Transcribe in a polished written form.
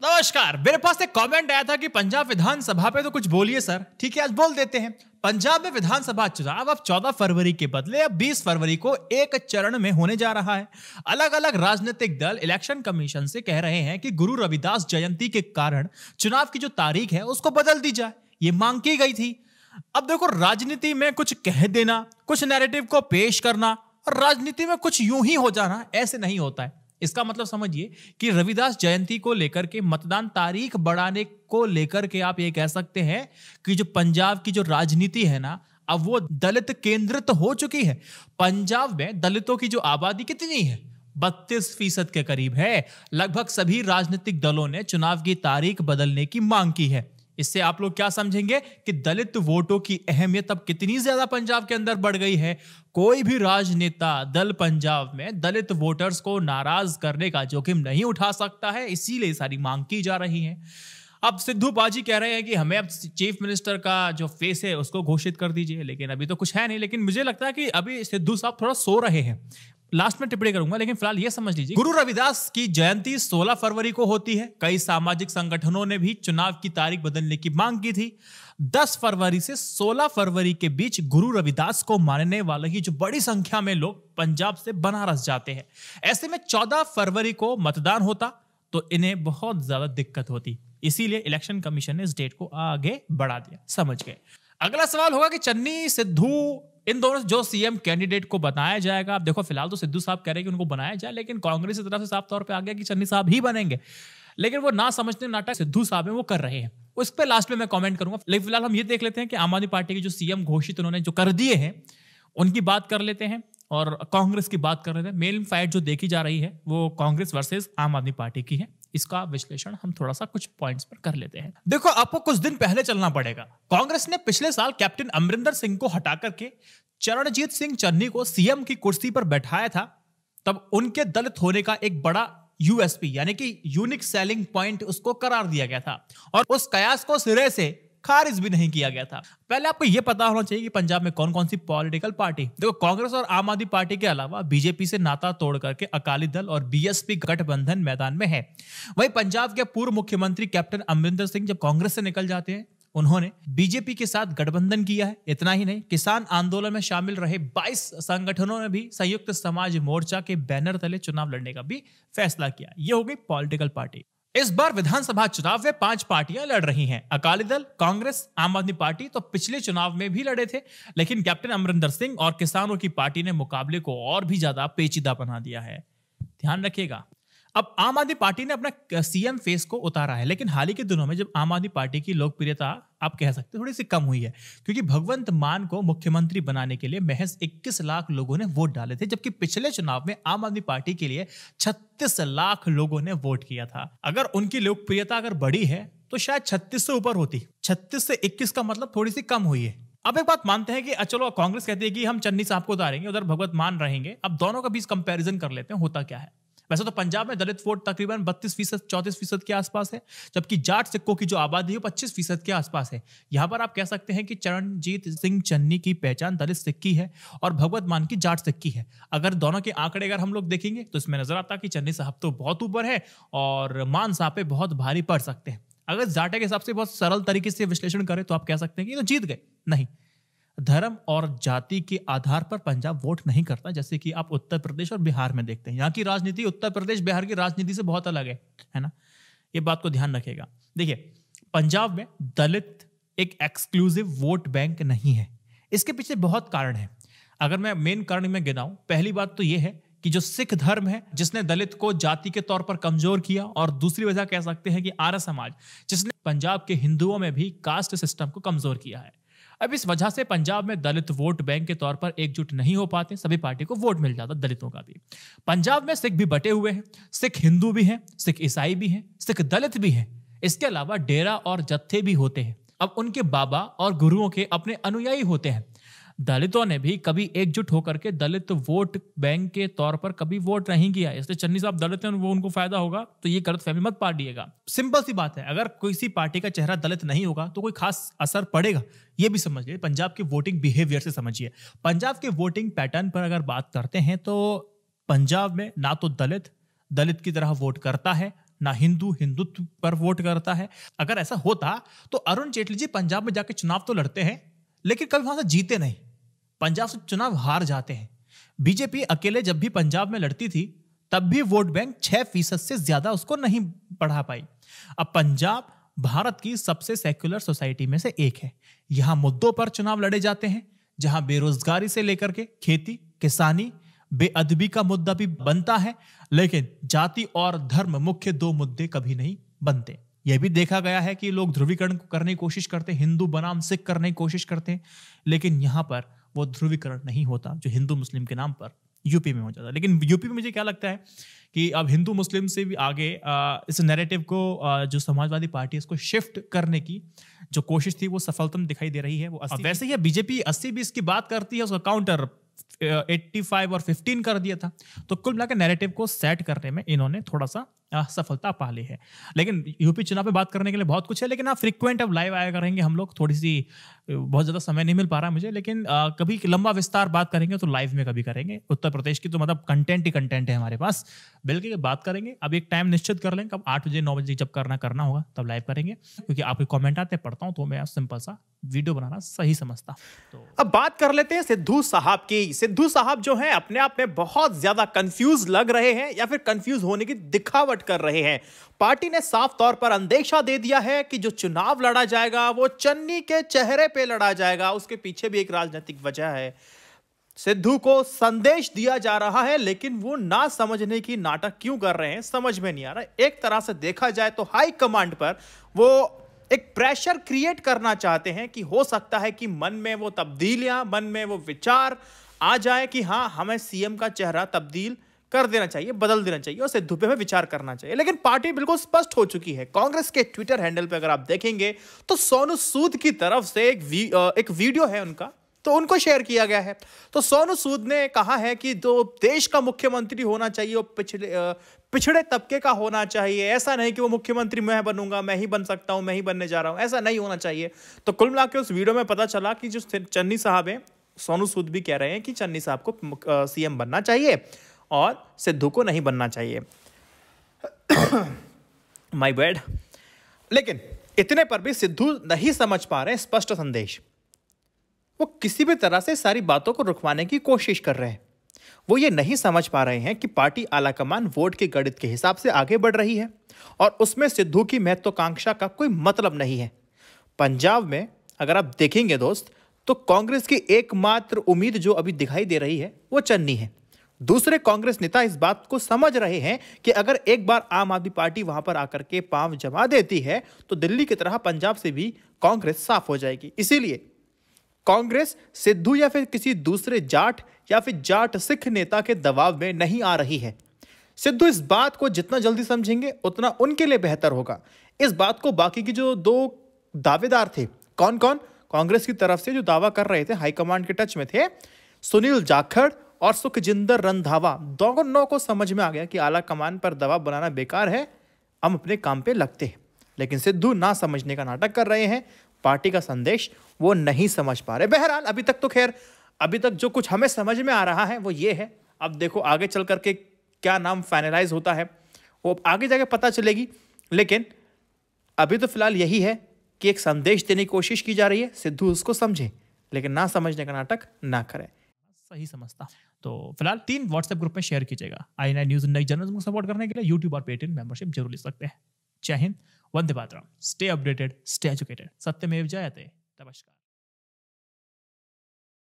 नमस्कार। मेरे पास एक कमेंट आया था कि पंजाब विधानसभा पे तो कुछ बोलिए सर। ठीक है, आज बोल देते हैं। पंजाब में विधानसभा चुनाव अब 14 फरवरी के बदले अब 20 फरवरी को एक चरण में होने जा रहा है। अलग अलग राजनीतिक दल इलेक्शन कमीशन से कह रहे हैं कि गुरु रविदास जयंती के कारण चुनाव की जो तारीख है उसको बदल दी जाए। ये मांग की गई थी। अब देखो, राजनीति में कुछ कह देना, कुछ नैरेटिव को पेश करना और राजनीति में कुछ यूं ही हो जाना ऐसे नहीं होता है। इसका मतलब समझिए कि रविदास जयंती को लेकर के मतदान तारीख बढ़ाने को लेकर के आप ये कह सकते हैं कि जो पंजाब की जो राजनीति है ना, अब वो दलित केंद्रित हो चुकी है। पंजाब में दलितों की जो आबादी कितनी है, 32% के करीब है। लगभग सभी राजनीतिक दलों ने चुनाव की तारीख बदलने की मांग की है। इससे आप लोग क्या समझेंगे कि दलित वोटों की अहमियत अब कितनी ज्यादा पंजाब के अंदर बढ़ गई है। कोई भी राजनेता दल पंजाब में दलित वोटर्स को नाराज करने का जोखिम नहीं उठा सकता है, इसीलिए सारी मांग की जा रही है। अब सिद्धू बाजी कह रहे हैं कि हमें अब चीफ मिनिस्टर का जो फेस है उसको घोषित कर दीजिए, लेकिन अभी तो कुछ है नहीं। लेकिन मुझे लगता है कि अभी सिद्धू साहब थोड़ा सो रहे हैं। लास्ट में टिप्पणी करूंगा, लेकिन फिलहाल यह समझ लीजिए, गुरु रविदास की जयंती 16 फरवरी को होती है। कई सामाजिक संगठनों ने भी चुनाव की तारीख बदलने की मांग की थी। 10 फरवरी से 16 फरवरी के बीच गुरु रविदास को मानने वाले की जो बड़ी संख्या में लोग पंजाब से बनारस जाते हैं। ऐसे में 14 फरवरी को मतदान होता तो इन्हें बहुत ज्यादा दिक्कत होती। इसीलिए इलेक्शन कमीशन ने इस डेट को आगे बढ़ा दिया। समझ गए। अगला सवाल होगा कि चन्नी सिद्धू इन दोनों जो सीएम कैंडिडेट को बनाया जाएगा। अब देखो, फिलहाल तो सिद्धू साहब कह रहे हैं कि उनको बनाया जाए, लेकिन कांग्रेस की तरफ से साफ तौर पे आ गया कि चन्नी साहब ही बनेंगे। लेकिन वो ना समझने नाटक सिद्धू साहब है वो कर रहे हैं, उस पर लास्ट में मैं कमेंट करूंगा। लेकिन फिलहाल हम ये देख लेते हैं कि आम आदमी पार्टी के जो सीएम घोषित उन्होंने जो कर दिए हैं उनकी बात कर लेते हैं और कांग्रेस की बात कर लेते हैं। मेन फाइट जो देखी जा रही है वो कांग्रेस वर्सेस आम आदमी पार्टी की है। इसका विश्लेषण हम थोड़ा सा कुछ पॉइंट्स पर कर लेते हैं। देखो, आपको कुछ दिन पहले चलना पड़ेगा। कांग्रेस ने पिछले साल कैप्टन अमरिंदर सिंह को हटा करके चरणजीत सिंह चन्नी को सीएम की कुर्सी पर बैठाया था। तब उनके दलित होने का एक बड़ा यूएसपी यानी कि यूनिक सेलिंग पॉइंट उसको करार दिया गया था और उस कयास को सिरे से खारिज भी नहीं किया गया था। पहले आपको यह पता होना चाहिए कि पंजाब में कौन कौन सी पॉलिटिकल पार्टी, देखो, कांग्रेस और आम आदमी पार्टी के अलावा बीजेपी से नाता तोड़ करके अकाली दल और बीएसपी गठबंधन मैदान में है। वहीं पंजाब के पूर्व मुख्यमंत्री कैप्टन अमरिंदर सिंह जब कांग्रेस से निकल जाते हैं, उन्होंने बीजेपी के साथ गठबंधन किया है। इतना ही नहीं, किसान आंदोलन में शामिल रहे 22 संगठनों ने भी संयुक्त समाज मोर्चा के बैनर तले चुनाव लड़ने का भी फैसला किया। यह हो गई पॉलिटिकल पार्टी। इस बार विधानसभा चुनाव में 5 पार्टियां लड़ रही हैं, अकाली दल, कांग्रेस, आम आदमी पार्टी। तो पिछले चुनाव में भी लड़े थे, लेकिन कैप्टन अमरिंदर सिंह और किसानों की पार्टी ने मुकाबले को और भी ज्यादा पेचीदा बना दिया है। ध्यान रखिएगा। अब आम आदमी पार्टी ने अपना सीएम फेस को उतारा है, लेकिन हाल ही के दिनों में जब आम आदमी पार्टी की लोकप्रियता आप कह सकते हैं थोड़ी सी कम हुई है, क्योंकि भगवंत मान को मुख्यमंत्री बनाने के लिए महज 21 लाख लोगों ने वोट डाले थे, जबकि पिछले चुनाव में आम आदमी पार्टी के लिए 36 लाख लोगों ने वोट किया था। अगर उनकी लोकप्रियता अगर बढ़ी है तो शायद 36 से ऊपर होती। 36 से 21 का मतलब थोड़ी सी कम हुई है। अब एक बात मानते हैं कि चलो, कांग्रेस कहती है कि हम चन्नी साहब को उतारेंगे, उधर भगवंत मान रहेंगे। अब दोनों का बीच कंपैरिजन कर लेते हैं, होता क्या है। वैसे तो पंजाब में दलित वोट तकरीबन 32%, 34% के आसपास है, जबकि जाट सिक्कों की जो आबादी है 25% के आसपास है। यहां पर आप कह सकते हैं कि चरणजीत सिंह चन्नी की पहचान दलित सिक्की है और भगवत मान की जाट सिक्की है। अगर दोनों के आंकड़े अगर हम लोग देखेंगे तो इसमें नजर आता है कि चन्नी साहब तो बहुत ऊपर है और मान साहब पे बहुत भारी पड़ सकते हैं। अगर जाटे के हिसाब से बहुत सरल तरीके से विश्लेषण करें तो आप कह सकते हैं कि तो जीत गए। नहीं, धर्म और जाति के आधार पर पंजाब वोट नहीं करता, जैसे कि आप उत्तर प्रदेश और बिहार में देखते हैं। यहाँ की राजनीति उत्तर प्रदेश बिहार की राजनीति से बहुत अलग है ना। ये बात को ध्यान रखिएगा। देखिए, पंजाब में दलित एक एक्सक्लूसिव वोट बैंक नहीं है। इसके पीछे बहुत कारण है। अगर मैं मेन कारण में गिनाऊं, पहली बात तो यह है कि जो सिख धर्म है जिसने दलित को जाति के तौर पर कमजोर किया, और दूसरी वजह कह सकते हैं कि आर्य समाज जिसने पंजाब के हिंदुओं में भी कास्ट सिस्टम को कमजोर किया है। अब इस वजह से पंजाब में दलित वोट बैंक के तौर पर एकजुट नहीं हो पाते, सभी पार्टी को वोट मिल जाता, दलितों का भी। पंजाब में सिख भी बटे हुए हैं, सिख हिंदू भी हैं, सिख ईसाई भी हैं, सिख दलित भी हैं। इसके अलावा डेरा और जत्थे भी होते हैं। अब उनके बाबा और गुरुओं के अपने अनुयायी होते हैं। दलितों ने भी कभी एकजुट होकर के दलित वोट बैंक के तौर पर कभी वोट नहीं किया। इसलिए चन्नी साहब दलित हैं, वो उनको फायदा होगा, तो ये गलतफहमी मत पालिएगा। सिंपल सी बात है, अगर किसी पार्टी का चेहरा दलित नहीं होगा तो कोई खास असर पड़ेगा, ये भी समझिए। पंजाब के वोटिंग बिहेवियर से समझिए। पंजाब के वोटिंग पैटर्न पर अगर बात करते हैं तो पंजाब में ना तो दलित की तरह वोट करता है, ना हिंदुत्व पर वोट करता है। अगर ऐसा होता तो अरुण जेटली जी पंजाब में जाके चुनाव तो लड़ते हैं, लेकिन कभी वहां से जीते नहीं, पंजाब से चुनाव हार जाते हैं। बीजेपी अकेले जब भी पंजाब में लड़ती थी तब भी वोट बैंक 6% से ज्यादा उसको नहीं बढ़ा पाई। अब पंजाब भारत की सबसे सेक्युलर सोसाइटी में से एक है। यहां मुद्दों पर चुनाव लड़े जाते हैं, जहां बेरोजगारी से लेकर के खेती, किसानी, बेअदबी का मुद्दा भी बनता है, लेकिन जाति और धर्म मुख्य 2 मुद्दे कभी नहीं बनते। यह भी देखा गया है कि लोग ध्रुवीकरण करने की कोशिश करते हैं, हिंदू बनाम सिख करने की कोशिश करते हैं, लेकिन यहां पर वो ध्रुवीकरण नहीं होता जो हिंदू मुस्लिम के नाम पर यूपी में हो जाता है। लेकिन यूपी में मुझे क्या लगता है कि अब हिंदू मुस्लिम से भी आगे इस नैरेटिव को जो समाजवादी पार्टी है इसको शिफ्ट करने की जो कोशिश थी वो सफलता दिखाई दे रही है। वो वैसे ही बीजेपी 80-20 की बात करती है, उसका काउंटर 85 और 15 कर दिया था। तो कुल मिलाकर नैरेटिव को सेट करने में इन्होंने थोड़ा सा सफलता पा ली है। लेकिन यूपी चुनाव पे बात करने के लिए बहुत कुछ है, लेकिन फ्रीक्वेंट अब लाइव आया करेंगे हम लोग। थोड़ी सी बहुत ज्यादा समय नहीं मिल पा रहा मुझे, लेकिन कभी लंबा विस्तार बात करेंगे तो लाइव में कभी करेंगे। उत्तर प्रदेश की तो मतलब कंटेंट ही कंटेंट है हमारे पास, बिल्कुल बात करेंगे। अब एक टाइम निश्चित कर लेंगे, कब 8 बजे 9 बजे जब करना होगा तब लाइव करेंगे, क्योंकि आपके कॉमेंट आते पढ़ता हूँ तो मैं सिंपल सा वीडियो बनाना सही समझता। तो अब बात कर लेते हैं सिद्धू साहब की। सिद्धू साहब जो हैं अपने आप में बहुत ज्यादा कंफ्यूज लग रहे हैं या फिर कंफ्यूज होने की दिखावट कर रहे हैं। पार्टी ने साफ तौर पर अंदेशा दे दिया है कि जो चुनाव लड़ा जाएगा वो चन्नी के चेहरे पे लड़ा जाएगा। उसके पीछे भी एक राजनीतिक वजह है। सिद्धू को संदेश दिया जा रहा है, लेकिन वो ना समझने की नाटक क्यों कर रहे हैं समझ में नहीं आ रहा। एक तरह से देखा जाए तो हाई कमांड पर वो एक प्रेशर क्रिएट करना चाहते हैं कि हो सकता है कि मन में वो तब्दीलियां, मन में वो विचार आ जाए कि हाँ, हमें सीएम का चेहरा तब्दील कर देना चाहिए, बदल देना चाहिए और सिद्धू पे विचार करना चाहिए। लेकिन पार्टी बिल्कुल स्पष्ट हो चुकी है। कांग्रेस के ट्विटर हैंडल पे अगर आप देखेंगे तो सोनू सूद की तरफ से एक वीडियो है उनका, तो उनको शेयर किया गया है। तो सोनू सूद ने कहा है कि जो देश का मुख्यमंत्री होना चाहिए वो पिछड़े तबके का होना चाहिए। ऐसा नहीं कि वो मुख्यमंत्री मैं बनूंगा, मैं ही बन सकता हूं, मैं ही बनने जा रहा हूं, ऐसा नहीं होना चाहिए। तो कुल मिला के उस वीडियो में पता चला कि जो चन्नी साहब हैं, सोनू सूद भी कह रहे हैं कि चन्नी साहब को सीएम बनना चाहिए और सिद्धू को नहीं बनना चाहिए। My bad. लेकिन इतने पर भी सिद्धू नहीं समझ पा रहे हैं स्पष्ट संदेश। वो किसी भी तरह से सारी बातों को रुकवाने की कोशिश कर रहे हैं। वो ये नहीं समझ पा रहे हैं कि पार्टी आलाकमान वोट के गणित के हिसाब से आगे बढ़ रही है और उसमें सिद्धू की महत्वाकांक्षा का कोई मतलब नहीं है। पंजाब में अगर आप देखेंगे दोस्त, तो कांग्रेस की एकमात्र उम्मीद जो अभी दिखाई दे रही है वो चन्नी है। दूसरे कांग्रेस नेता इस बात को समझ रहे हैं कि अगर एक बार आम आदमी पार्टी वहां पर आकर के पांव जमा देती है तो दिल्ली की तरह पंजाब से भी कांग्रेस साफ हो जाएगी। इसीलिए कांग्रेस सिद्धू या फिर किसी दूसरे जाट या फिर जाट सिख नेता के दबाव में नहीं आ रही है। सिद्धू इस बात को जितना जल्दी समझेंगे उतना उनके लिए बेहतर होगा। इस बात को बाकी की जो 2 दावेदार थे, कौन कौन कांग्रेस की तरफ से जो दावा कर रहे थे, हाईकमांड के टच में थे, सुनील जाखड़ और सुखजिंदर रंधावा, दोनों को समझ में आ गया कि आला कमान पर दबाव बनाना बेकार है, हम अपने काम पे लगते हैं। लेकिन सिद्धू ना समझने का नाटक कर रहे हैं। पार्टी का संदेश वो नहीं समझ पा रहे। बहरहाल अभी तक जो कुछ हमें समझ में आ रहा है वो ये है। अब देखो आगे चल करके क्या नाम फाइनलाइज होता है वो आगे जाके पता चलेगी। लेकिन अभी तो फिलहाल यही है कि एक संदेश देने की कोशिश की जा रही है, सिद्धू उसको समझे लेकिन ना समझने का नाटक ना करे। सही समझता। तो फिलहाल 3 व्हाट्सएप ग्रुप में शेयर कीजिएगा। i9 न्यूज़ नई जर्नलिज्म को सपोर्ट करने के लिए यूट्यूब और पेटीएम मेंबरशिप जरूर ले सकते हैं। जय Hind, Vande Mataram. Stay updated, stay educated, सत्यमेव जयते।